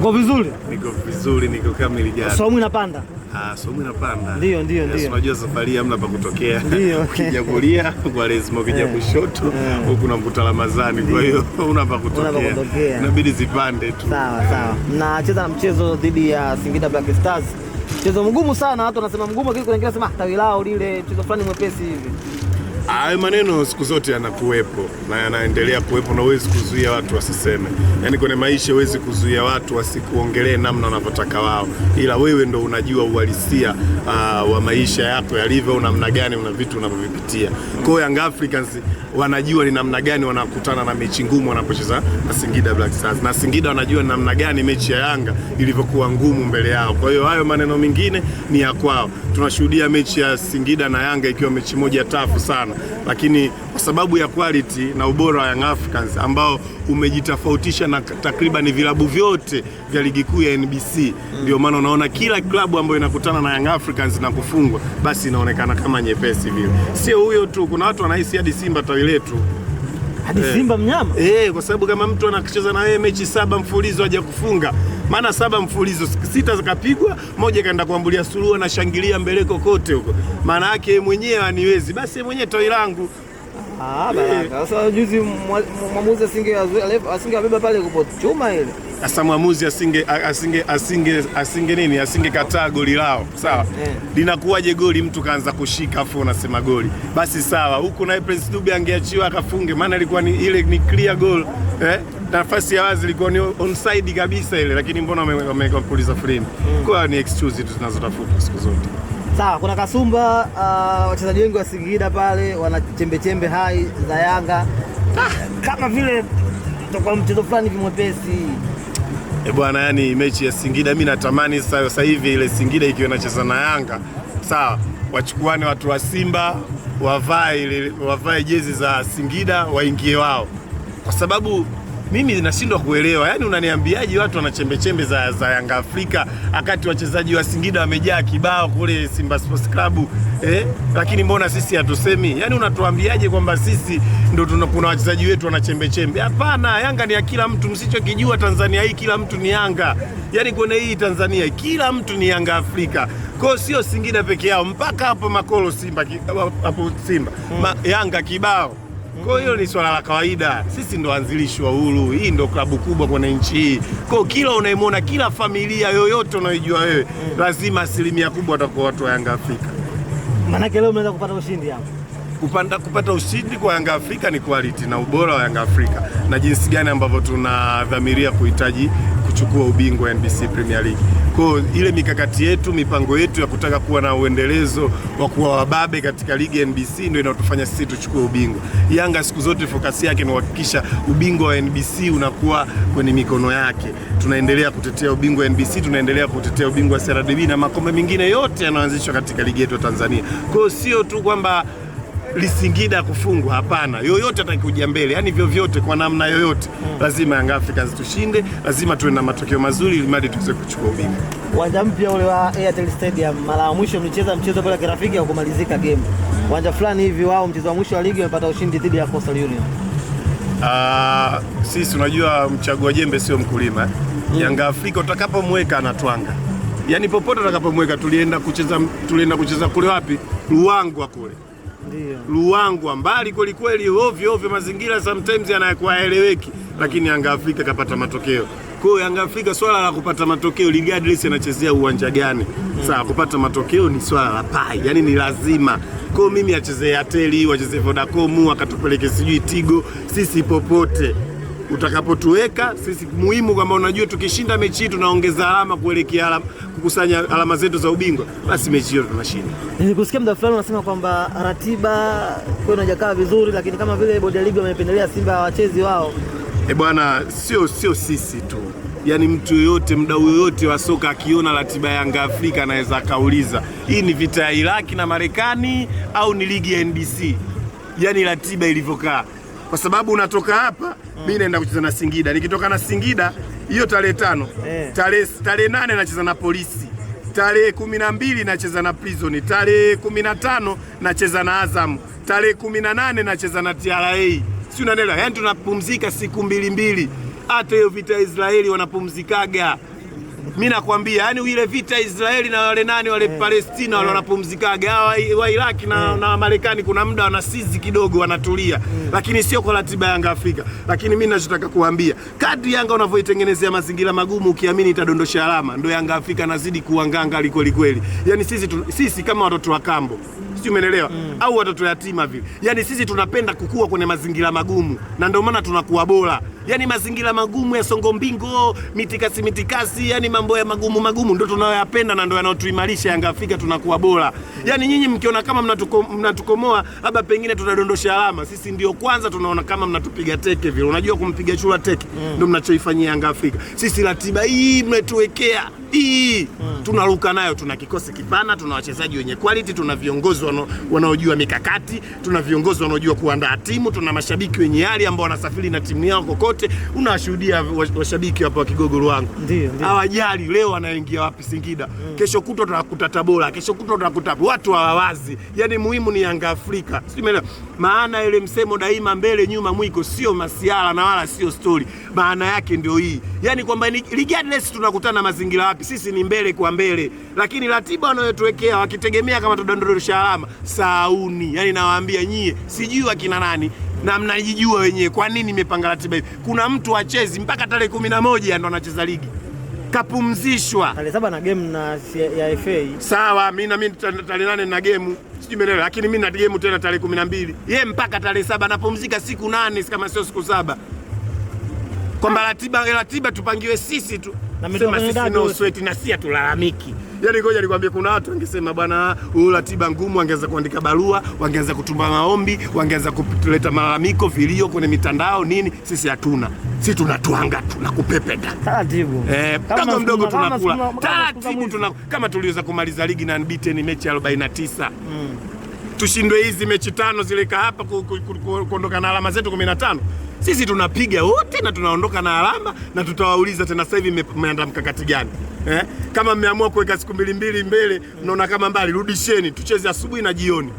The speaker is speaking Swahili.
Uko vizuri? Niko vizuri, niko kamili jana. Somo inapanda? Somo inapanda. Ndio. Unajua safari hamna pa kutokea. Ukija kulia kwa lazima, ukija kushoto huko unakuta Ramadhani, kwa hiyo una pa kutokea. Inabidi zipande tu. Sawa. Mnacheza na mchezo dhidi ya Singida Black Stars. Mchezo mgumu sana, watu wanasema mgumu, lakini kuna wengine wanasema tawi lao lile mchezo fulani mwepesi hivi. Hayo maneno siku zote yanakuwepo na yanaendelea kuwepo, na huwezi kuzuia watu wasiseme. Yaani kwenye maisha huwezi kuzuia watu wasikuongelee namna wanavyotaka wao, ila wewe ndo unajua uhalisia wa maisha yako yalivyo, namna gani una vitu unavyovipitia. Kwa hiyo Young Africans wanajua ni namna gani wanakutana na mechi ngumu wanapocheza na Singida Black Stars, na Singida wanajua ni namna gani mechi ya Yanga ilivyokuwa ngumu mbele yao. Kwa hiyo hayo maneno mengine ni ya kwao. Tunashuhudia mechi ya Singida na Yanga ikiwa mechi moja tafu sana, lakini kwa sababu ya quality na ubora wa Young Africans ambao umejitofautisha na takriban vilabu vyote vya ligi kuu ya NBC, ndio maana unaona kila klabu ambayo inakutana na Young Africans na kufungwa basi inaonekana kama nyepesi vile. Sio huyo tu, kuna watu wanahisi hadi Simba tawi letu. Hadi Simba mnyama? Kwa sababu kama mtu anacheza na wewe mechi 7 mfululizo haja kufunga, maana 7 mfululizo 6 zikapigwa, moja kaenda kuambulia suluhu na shangilia mbele kokote huko, maana yake mwenyewe aniwezi, basi mwenyewe tawi langu. Baraka. Sasa juzi mwamuzi asingewabeba pale kupo chuma ile. Sasa mwamuzi asingekataa goli lao. Sawa. Linakuwaje goli mtu kaanza kushika afu unasema goli? Basi sawa. Huko na Prince Dube angeachiwa akafunge, maana ilikuwa ni clear goal. Nafasi ya wazi ilikuwa ni onside kabisa ile, lakini mbona wamepuliza frame? Kwa ni excuse tu tunazotafuta siku zote. Sawa, kuna kasumba wachezaji wengi wa Singida pale wana chembe hai za Yanga. Kama vile tutakuwa mchezo fulani vimwepesi. Bwana, yani mechi ya Singida mimi natamani sasa hivi ile Singida ikiwa inacheza na Yanga, sawa, wachukuane watu wa Simba wavae jezi za Singida waingie wao. Kwa sababu mimi nashindwa kuelewa, yani unaniambiaje watu wana chembe za Yanga Afrika akati wachezaji wa Singida wamejaa kibao kule Simba Sports Club, lakini mbona sisi hatusemi? Yani unatuambiaje kwamba sisi ndo kuna wachezaji wetu wana chembe? Hapana, Yanga ni ya kila mtu. Msichokijua Tanzania hii kila mtu ni Yanga. Yani kwenye hii Tanzania kila mtu ni Yanga Afrika. Kwa sio Singida peke yao, mpaka hapo Makolo Simba hapo Simba Yanga kibao. Kwa hiyo ni swala la kawaida. Sisi ndo anzilishi wa uhuru. Hii ndo klabu kubwa kwenye nchi hii. Kwa kila unayemwona, kila familia yoyote unayojua wewe, lazima asilimia kubwa watakuwa watu wa Yanga Afrika. Maana leo mnaweza kupata ushindi hapo. Kupata ushindi kwa Yanga Afrika ni quality na ubora wa Yanga Afrika, na jinsi gani ambavyo tunadhamiria kuhitaji kuchukua ubingwa wa NBC Premier League. Kwa ile mikakati yetu, mipango yetu ya kutaka kuwa na uendelezo wa kuwa wababe katika ligi ya NBC ndio inatufanya sisi tuchukue ubingwa. Yanga siku zote focus yake ni kuhakikisha ubingwa wa NBC unakuwa kwenye mikono yake. Tunaendelea kutetea ubingwa wa NBC, tunaendelea kutetea ubingwa wa CRDB na makombe mengine yote yanayoanzishwa katika ligi yetu ya Tanzania. Kwa hiyo sio tu kwamba Singida kufungwa, hapana. Yoyote atakuja mbele, yani vyovyote kwa namna yoyote, lazima Young Africans tushinde, lazima tuwe na matokeo mazuri ili mradi tuweze kuchukua ubingwa. Uwanja mpya ule wa Airtel Stadium, mara ya mwisho mlicheza mchezo pale kirafiki au kumalizika game. Uwanja fulani hivi wao mchezo wa mwisho wa ligi wamepata ushindi dhidi ya Coastal Union. Sisi unajua mchagua jembe sio mkulima. Yanga Afrika utakapomweka anatwanga. Yaani popote utakapomweka, tulienda kucheza kule wapi? Luangwa kule. Luangwa mbali kweli ovyo mazingira sometimes yanakuwa eleweki, lakini Yanga Afrika kapata matokeo. Kwa hiyo Yanga Afrika swala la kupata matokeo regardless anachezea uwanja gani. Sawa, kupata matokeo ni swala la pai, yani ni lazima. Kwa hiyo mimi achezee Airtel, wachezee Vodacom, akatupeleke sijui Tigo, sisi popote utakapotuweka sisi, muhimu kwamba unajua tukishinda mechi tunaongeza alama kuelekea kukusanya alama zetu za ubingwa, basi mechi hiyo tunashinda. Nilikusikia muda fulani unasema kwamba ratiba kwa inajakaa vizuri, lakini kama vile bodi ya ligi wamependelea Simba wachezi wao. Bwana, sio sisi tu. Yaani mtu yoyote, mdau yoyote wa soka akiona ratiba ya Yanga Afrika anaweza akauliza, hii ni vita ya Iraki na Marekani au ni ligi ya NBC? Yaani ratiba ilivyokaa. Kwa sababu unatoka hapa, mimi naenda kucheza na Singida. Nikitoka na Singida, hiyo tarehe 5, tarehe 8 nacheza na Polisi. Tarehe 12 nacheza na Prison. Tarehe 15 nacheza na Azam. Tarehe 18 nacheza na TRA. Si unaelewa? Yaani tunapumzika siku mbili. Hata hiyo vita ya Israeli wanapumzikaga. Mimi nakwambia, yani ile vita Israeli na wale nani wale Palestina wale wanapumzikaga wa Iraki na Marekani, kuna muda wanasizi kidogo wanatulia, lakini sio kwa ratiba ya Yanga Afrika. Lakini mimi ninachotaka kuambia, kadri Yanga unavyoitengenezea mazingira magumu, ukiamini itadondosha alama, ndio Yanga Afrika nazidi kuanganga kweli kweli. Yani sisi kama watoto wa kambo, sio, umeelewa? Au watoto yatima vile. Yani sisi tunapenda kukua kwenye mazingira magumu, na ndio maana tunakuwa bora. Yani mazingira magumu ya songo mbingo, mitikasi, yani mambo ya magumu ndio tunayoyapenda na ndio yanayotuimarisha Yanga Afrika, tunakuwa bora. Yani nyinyi mkiona kama mnatukomoa, labda pengine tunadondosha alama, sisi ndio kwanza tunaona kama mnatupiga teke vile. Unajua kumpiga chura teke ndio mnachoifanyia Yanga Afrika. Sisi ratiba hii mmetuwekea hii, tunaruka nayo. Tuna kikosi kipana, tuna wachezaji wenye quality, tuna viongozi wanaojua mikakati, tuna viongozi wanaojua kuandaa timu, tuna mashabiki wenye hali ambao wanasafiri na timu yao kokote. Unawashuhudia washabiki hapa wa Kigogo wangu, hawajali leo wanaingia wapi Singida, kesho kutwa tutakuta Tabora, kesho kutwa tutakuta watu hawawazi. Yani muhimu ni Yanga Afrika, sio? Maana ile msemo daima mbele nyuma mwiko, sio masiala na wala sio story. Maana yake ndio hii, yani kwamba regardless tunakutana mazingira wapi, sisi ni mbele kwa mbele. Lakini ratiba wanayotuwekea wakitegemea kama tudondosha alama, sauni. Yani nawaambia nyie, sijui wakina nani na mnajijua wenyewe kwa nini nimepanga ratiba hivi. Kuna mtu achezi mpaka tarehe 11 ndo anacheza ligi, kapumzishwa tarehe 7 na game ya FA. Sawa, mimi tarehe 8 na game, sijui umeelewa, lakini mimi na game tena tarehe 12. Yeye mpaka tarehe 7 anapumzika siku 8 kama sio siku 7. Kwamba ratiba tupangiwe sisi tu. Sema sisi no sweat na si atulalamiki. Yani ngoja nikwambie, kuna watu wangesema bwana ratiba ngumu, wangeweza kuandika barua, wangeweza kutuma maombi, wangeweza kuleta malalamiko, vilio kwenye mitandao nini. Sisi hatuna. Sisi tunatwanga tunakupepeta. Taratibu. Kama mdogo tunakula. Taratibu kama tuliweza kumaliza ligi na unbeaten mechi 49. Tushindwe hizi mechi 5 zileka hapa kuondoka na alama zetu 15. Sisi tunapiga wote na tunaondoka na alama, na tutawauliza tena sasa hivi mmeandaa mkakati gani? Kama mmeamua kuweka siku mbili mbele, mnaona kama mbali, rudisheni tucheze asubuhi na jioni.